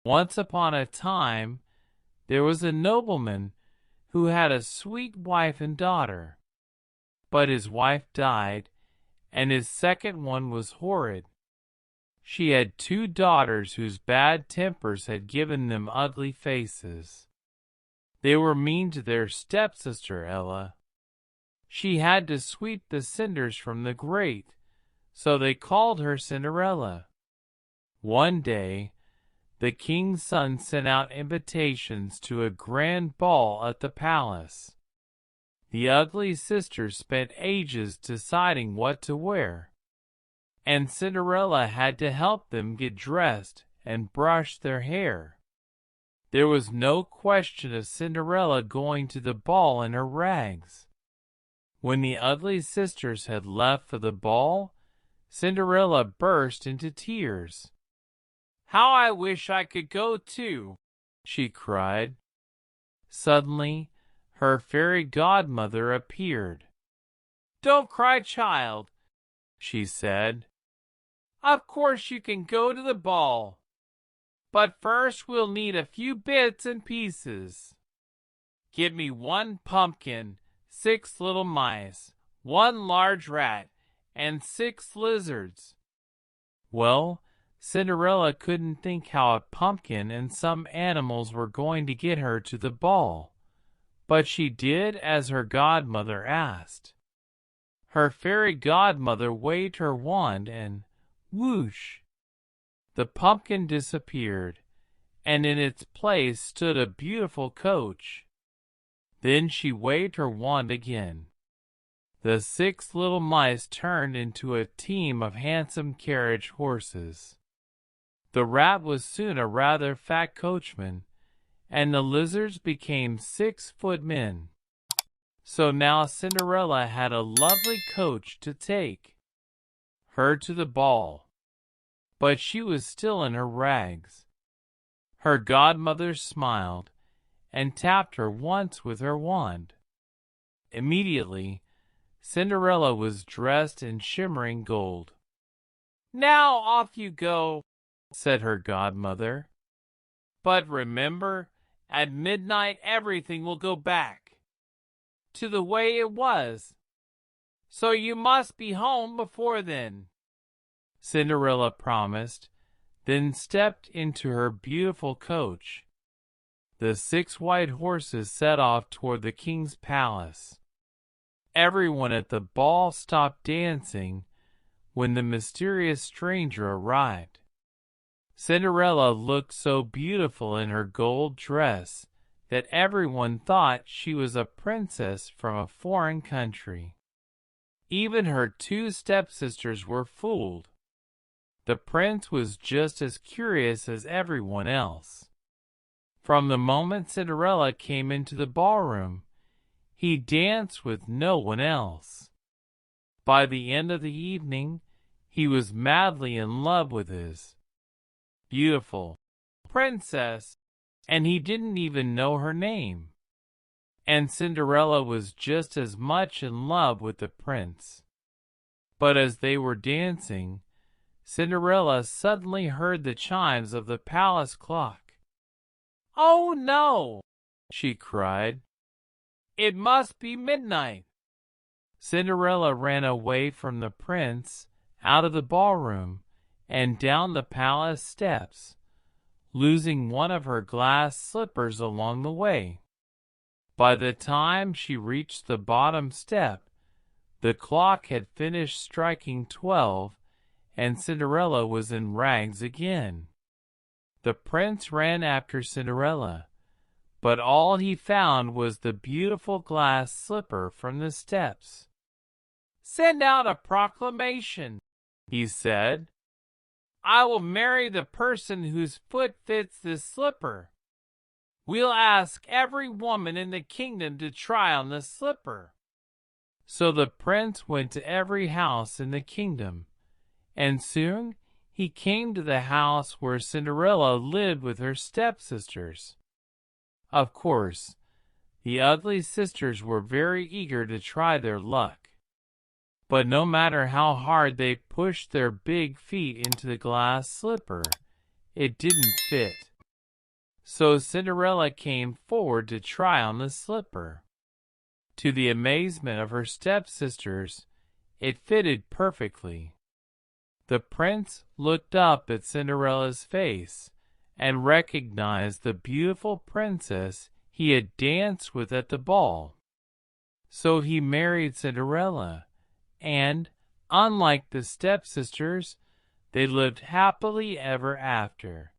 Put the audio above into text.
Once upon a time, there was a nobleman who had a sweet wife and daughter. But his wife died, and his second one was horrid. She had two daughters whose bad tempers had given them ugly faces. They were mean to their stepsister Ella. She had to sweep the cinders from the grate, so they called her Cinderella. One day, the king's son sent out invitations to a grand ball at the palace. The ugly sisters spent ages deciding what to wear, and Cinderella had to help them get dressed and brush their hair. There was no question of Cinderella going to the ball in her rags. When the ugly sisters had left for the ball, Cinderella burst into tears. "How I wish I could go too," she cried. Suddenly, her fairy godmother appeared. "Don't cry, child," she said. "Of course you can go to the ball. But first we'll need a few bits and pieces. Give me 1 pumpkin, 6 little mice, 1 large rat, and 6 lizards." Well, Cinderella couldn't think how a pumpkin and some animals were going to get her to the ball, but she did as her godmother asked. Her fairy godmother waved her wand and whoosh! The pumpkin disappeared, and in its place stood a beautiful coach. Then she waved her wand again. The 6 little mice turned into a team of handsome carriage horses. The rat was soon a rather fat coachman, and the lizards became 6 footmen. So now Cinderella had a lovely coach to take her to the ball. But she was still in her rags. Her godmother smiled and tapped her once with her wand. Immediately, Cinderella was dressed in shimmering gold. "Now off you go," said her godmother. "But remember, at midnight everything will go back to the way it was. So you must be home before then." Cinderella promised, then stepped into her beautiful coach. The 6 white horses set off toward the king's palace. Everyone at the ball stopped dancing when the mysterious stranger arrived. Cinderella looked so beautiful in her gold dress that everyone thought she was a princess from a foreign country. Even her 2 stepsisters were fooled. The prince was just as curious as everyone else. From the moment Cinderella came into the ballroom, he danced with no one else. By the end of the evening, he was madly in love with his beautiful princess, and he didn't even know her name. And Cinderella was just as much in love with the prince. But as they were dancing, Cinderella suddenly heard the chimes of the palace clock. "Oh no!" she cried. "It must be midnight." Cinderella ran away from the prince, out of the ballroom, and down the palace steps, losing one of her glass slippers along the way. By the time she reached the bottom step, the clock had finished striking 12, and Cinderella was in rags again. The prince ran after Cinderella, but all he found was the beautiful glass slipper from the steps. "Send out a proclamation," he said. "I will marry the person whose foot fits this slipper. We'll ask every woman in the kingdom to try on the slipper." So the prince went to every house in the kingdom, and soon he came to the house where Cinderella lived with her stepsisters. Of course, the ugly sisters were very eager to try their luck. But no matter how hard they pushed their big feet into the glass slipper, it didn't fit. So Cinderella came forward to try on the slipper. To the amazement of her stepsisters, it fitted perfectly. The prince looked up at Cinderella's face and recognized the beautiful princess he had danced with at the ball. So he married Cinderella, and, unlike the stepsisters, they lived happily ever after.